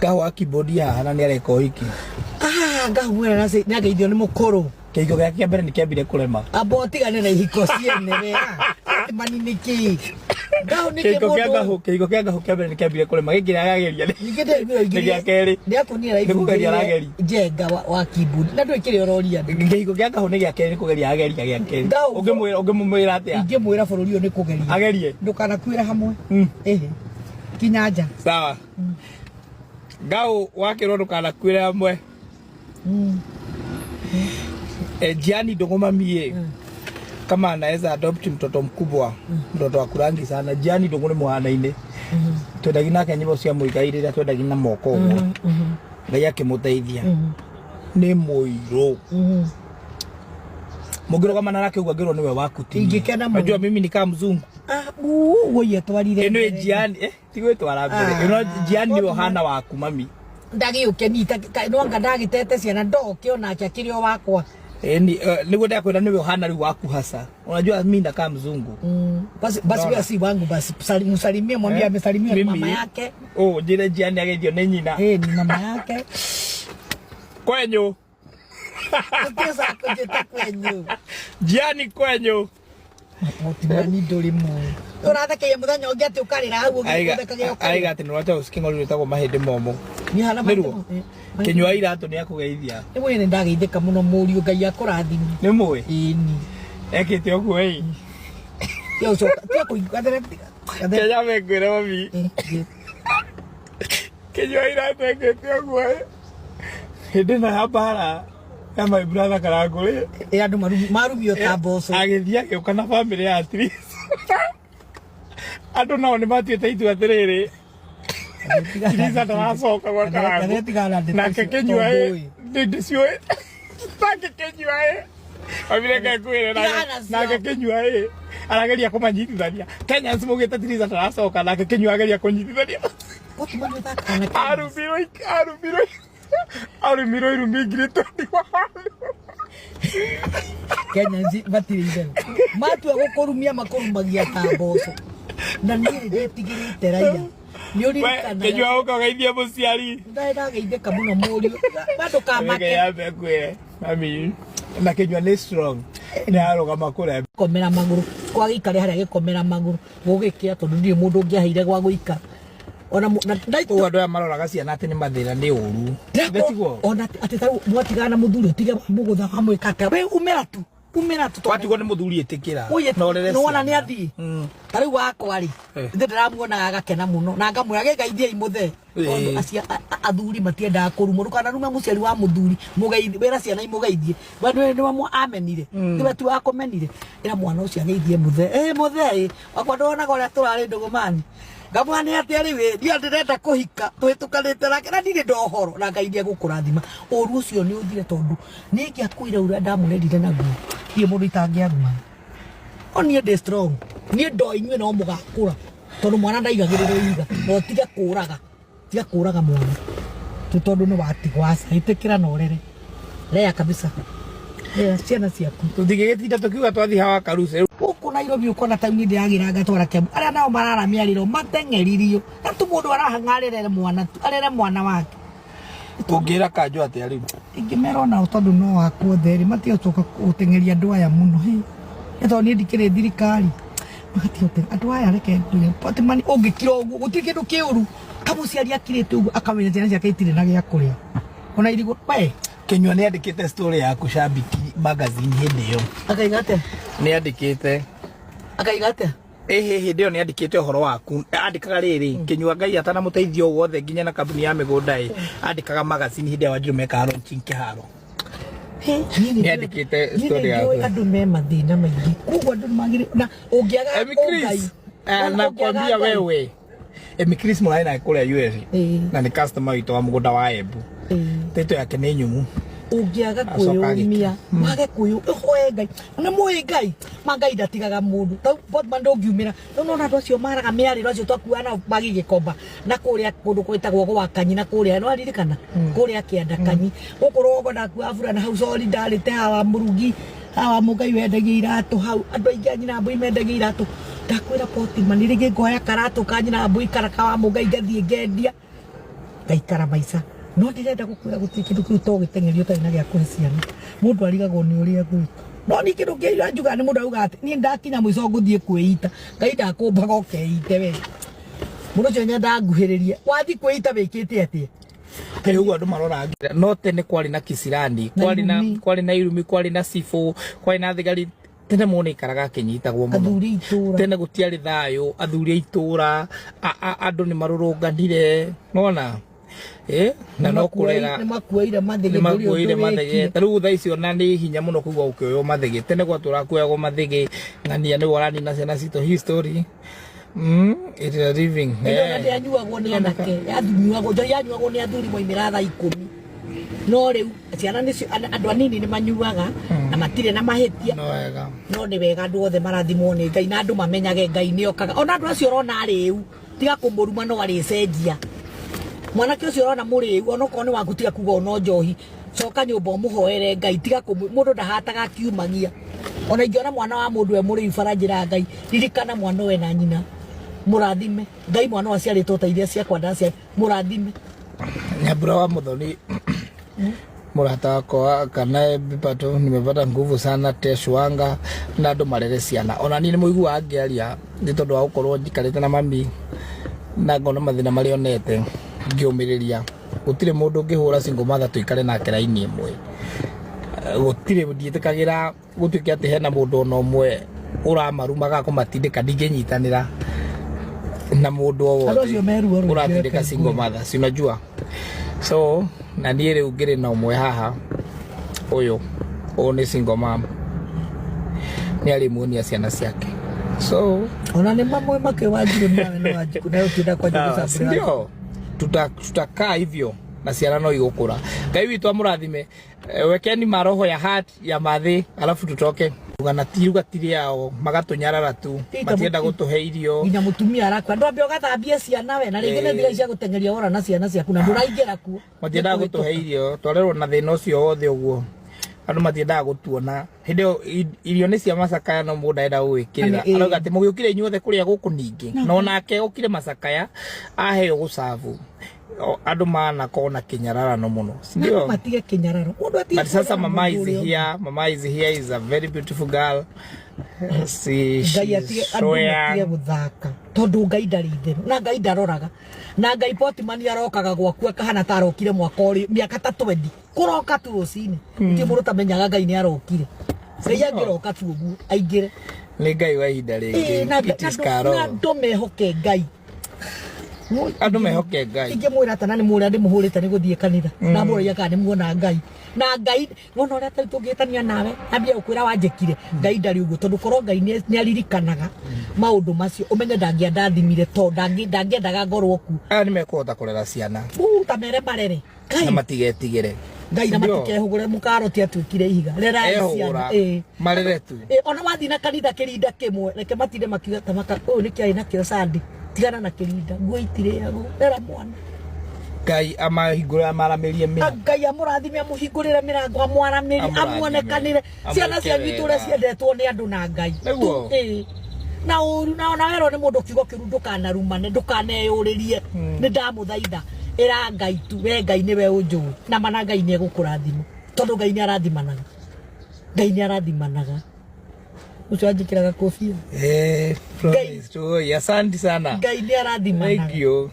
Kahua keyboard haha ni areka hiki. Ngahua na se ngeithio ni mukuru. Keigo gya kia mbere ni kiambire kurema. Abo tigane na ihiko ciene we. Mani niki. Ngao ni keyboard. Keigo kia ngahu kia mbere ni kiambire kurema. Giki arageria ni. Giki keri. Ni akunia raifu. Kugeria arageri. Jenga wa keyboard. Na ndwe kiri ororia. Keigo kia ngahu ni gya keri kugeria ageria gya keri. Ungimwira atia. Ingimwira bururi uyu ni kugeria. Agerie. Ndukana kwira hamwe. Kinyanja. Sawa. Ngao wakirwo ndukana kwira hamwe. Jiani Dongoma mie kama anaweza adopt mtoto mkubwa mtoto wa kurangi sana Jiani Dongoma muhana-ine twendagi nake nyimbo cia muigai rira twendagi na moko ngai akimuteithia ni muiro mugiro kama nake ugagirwo niwe wakuti ingikena mu unajua mimi ni kama mzungu woye twarire eno Jiani tigwetwara mbere eno Jiani ni hana waku mami ndagi ukenita no ngandagitete ciana ndokio na akirio wakwa niguo ndakwenda niwe hana riu waku hasa unajua mimi ndakaa mzungu basi wewe si wangu basi msalimie mwambie amesalimia mama yake jile Jiani ageithio ni nyina ni mama yake kwenyu kutesa kujeta kwenyu Jiani kwenyu Otimani ndurimu uratheke muthenya ungi ati ukarira hau ugithekaga aiga ati nwacha usikingo ritagwo mahindi momo ni hala niruo kinywa iratu ni akugeithia ni mwene ndageithika muno muriu ngai akurathimi ni mwe ni ekite oguo yo so tia kuigathere kenya mengwire mami kinywa iratu ekite oguo hindi na habara ya my brother karaguri andu marumio ta boso agithia gioka na family ya at least andu nao ni matuite itu atiriri Tiriza taracoka gwa karagu nake kinyua ndiciwe nake kinyua abire ngakwire nake kinyua arageria kumanyitithania Kenya simugite Tiriza taracoka nake kinyua ageria kunyitithania arumiro irumingire tondi walu Kenya batirize matu agukurumia makurumagia ta boso na ni ndetigirite raia ni uri kana kinyua ukageithia muciari ndaida geithika muno muri bado kamake yabe kwire mami na kinyua ni strong ni arugama kure komera maguru kwa gikare haria gikomera maguru gugikia tondu ndi mundu ungiaheire gwa guika ona ndaitu andu aya maroraga ciana ati ni mathira ni uru ndetiguo ona ati taru mwatigana muthuri utige mugutha hamwe kaka we umera tu watigwo ni muthuri itikira no wana ni athi tariu wakwa ri ndi ndiramuona agakena muno na ngamwira gegaithia imuthe acia athuri matiendaga kurumwo kana rume muciari wa muthuri mugaithi wera ciana imugeithie bandu ni wamwe amenire ndiwe tu akomenire ira mwana ucio ageithie muthe muthe wakwa ndona goria turari Ndugumani ngamwana ati riwe ndia ndirenda kuhika twitukanite nake na ndire ndohoro na ngaithia gukurathima uru ucio ni uthire tondu ningi akwira ura ndamunerire naguo nie mundu itangiaruma oni ndi strong nie ndo inywe no mugakura tondu mwana ndaigagiriro iga no tiga kuraga mwana tondu ni watigwasa itikira norere rea kabisa ciana ciaku tuthigitinda tukiuga twathi hawa karuse uku Nairobi uko na tauni ndiagiraga twara Kiambu aria nao marara miariro mateng'eririo na tu mundu arahang'arire mwana tu arere mwana wake tungira kanjo ati ari ingimera na tondu no wakwo theri matiocoka guteng'eria andu aya muno eto ni ndikire thirikari matiote andu aya reke ndure Otimani ungikira uguo gutiri kindu kiuru kamuciari akirite uguo akamenya ciana ciake itire na gia kuria ona irigo Kinyua ni andikite story ya kushabiki magazine hindi yo akaigate ni andikite hindi yo ni andikite uhoro waku andikaga riri Kinyua ngai atana muteithio wothe nginya na kambuni ya migunda andikaga magazine hindi wa njiru meka launching kiharo ni andikite story ya andu me mathina maingi kugo andu magire na ungiaga ngai na kwambia wewe Chris Murai na kule US na ni customer ito wa mugunda wa Embu teto yake ni nyumu ungiaga kuyumia mage kuyu hoye ngai na moye ngai mangai ndatigaga mundu tau Otimani ndongiumira no na andu acio maraga miariro acio twakuana magi gikomba na kuria kundu kwitagwo gwa kanyi na kuria no aririkana kuria kianda kanyi gukorwo go naku afura na hau sori ndarite hawa murugi hawa mugai wendagia iratu hau andu aingi anyina mbui mendagia iratu ndakwira Otimani rigi ngoya karatu kanyina mbui karaka wa mugai ngathie ngendia ngaikara maica no ndirenda gukwira guti kindu kiu to gitengerio tari na gya kuhiciana mundu arigagwo ni uria gwika no ni kindu kia njuga ni mundu auga ati ni ndakinya mwico nguthie kwita ngai ndakumbaga ukeite we mundu cio nyenda nguhiririe wathi kwita wikite atia Kaya ugu andu marora no tene kwari na Kisirani kwari na Irumi kwari na Sifo kwari na thigari tene mone ikaraga kinyitagwo muno tene gutiari thayo athuri itura andu ni marurunganire nona na no kurera ni makuire mathege taru tha icio na ni hinya muno kuga ukioyo mathege tene gwatura kuyago mathege ngania ni warani na ciana cito history it is living ndio anyuagwo ni anake yanyuagwo ni athuri moimira tha 10 no riu ciana nicio andu anini ni manyuaga na matire na mahetia no wega no ni wega andu othe marathimwo ni Ngai na andu mamenyage Ngai ni okaga ona andu acio rona riu tiga kumuruma no aricenjia mwanake ucio rona muriu ona ko ni waku tiga kuga no njohi coka nyumba umuhoere Ngai tiga mundu ndahataga kiumagia ona ingiona mwana wa mundu e muriu faranjira Ngai ririkana mwana we na nyina murathime Ngai mwana wa ciaritwo ta iria ciakwa ndacia murathime nyabura wa muthoni murata wako kana bipato nimepata nguvu sana Teshwanga na andu marere ciana ona ni muigua angiaria ni tondu wa gukorwo njikarite na mami na ngona mathina mari onete ngiumiriria gutire mundu ngihura single mother tuikare nake raini imwe gutire ndietikagira gutuike ati hena mundu ona umwe uramarumaga kumatindika ndinginyitanira na mundu wothe uratindika single mother sinajua so na niĩ rĩu ngĩrĩ na ũmwe haha ũyũ ni single mom nĩ arimuonia ciana ciake so ona nĩ mamwe makĩwanjire nawe no wanjiku na ũkĩenda kwanja gũcambĩra ndio tutakaa hivyo na ciana no igũkũra Ngai witũ amũrathime wekeni maroho ya heart ya mathi alafu tutoke ugana tiruga tiri yao magatunyarara tu matienda gutuhe irio nginya mutumia arakwa ndwambe ugathambia ciana we na ringine thira cia gutengeria ora na ciana ciaku na nduraingera ku matienda gutuhe irio twarerwo na thina ucio wothe uguo andu matienda gutuona hindio irio ni cia macakaya no mundu enda gwikirira arauga ati mugiukire inyuothe kuria guku ningi no nake ukire macakaya aheo gucavu andu mana kona kinyararano muno ndio matige kinyararo mundu ati but sasa mama is here is a very beautiful girl Ngai guthaka tondu Ngai ndari theru na Ngai ndaroraga na Ngai Portman arokaga gwaku akahana tarokire mwaka uri miaka 20 kuroka tu rucini ndi mundu tamenyaga Ngai ni arokire Ngai angiroka tu uguo aingire ni Ngai wa ihinda ringi na ndomehoke Ngai andu mehoke Ngai ingimwira tana ni muria ndimuhurite ni guthie kanitha na muria kana ni muona Ngai na Ngai wona uria tungitania nawe ambia ukwira wanjekire Ngai ndari uguo tondu korwo Ngai ni aririkanaga maundu macio umenye ndangiendathimire to ndangiendaga ngorwo ku ni mekuhota kurera ciana ta mere marere na matigetigire Ngai na matikehugure mukaroti atwikire ihiga rera ciana marere tu ona wathi na kanitha kirinda kimwe reke matinde makiuga tamaka ni kiari na kio sandi tigana na kirinda nguo itire yago era mwana Ngai amahingurira amaramerie mina Ngai amurathime amuhingurire mirango amwaramiri amuonekanire ciana cia nyiture ciendetwo ni andu na Ngai na uru na ona wero ni mundu kiugo kiru ndukanarumane ndukaneyuririe ni ndamuthaitha era Ngai tu we Ngai ni we unjuu na mana Ngai ni egukurathima tondu Ngai ni arathimanaga ucio anjikiraga kofia promise tu asante sana Ngai ni arathimanaga thank you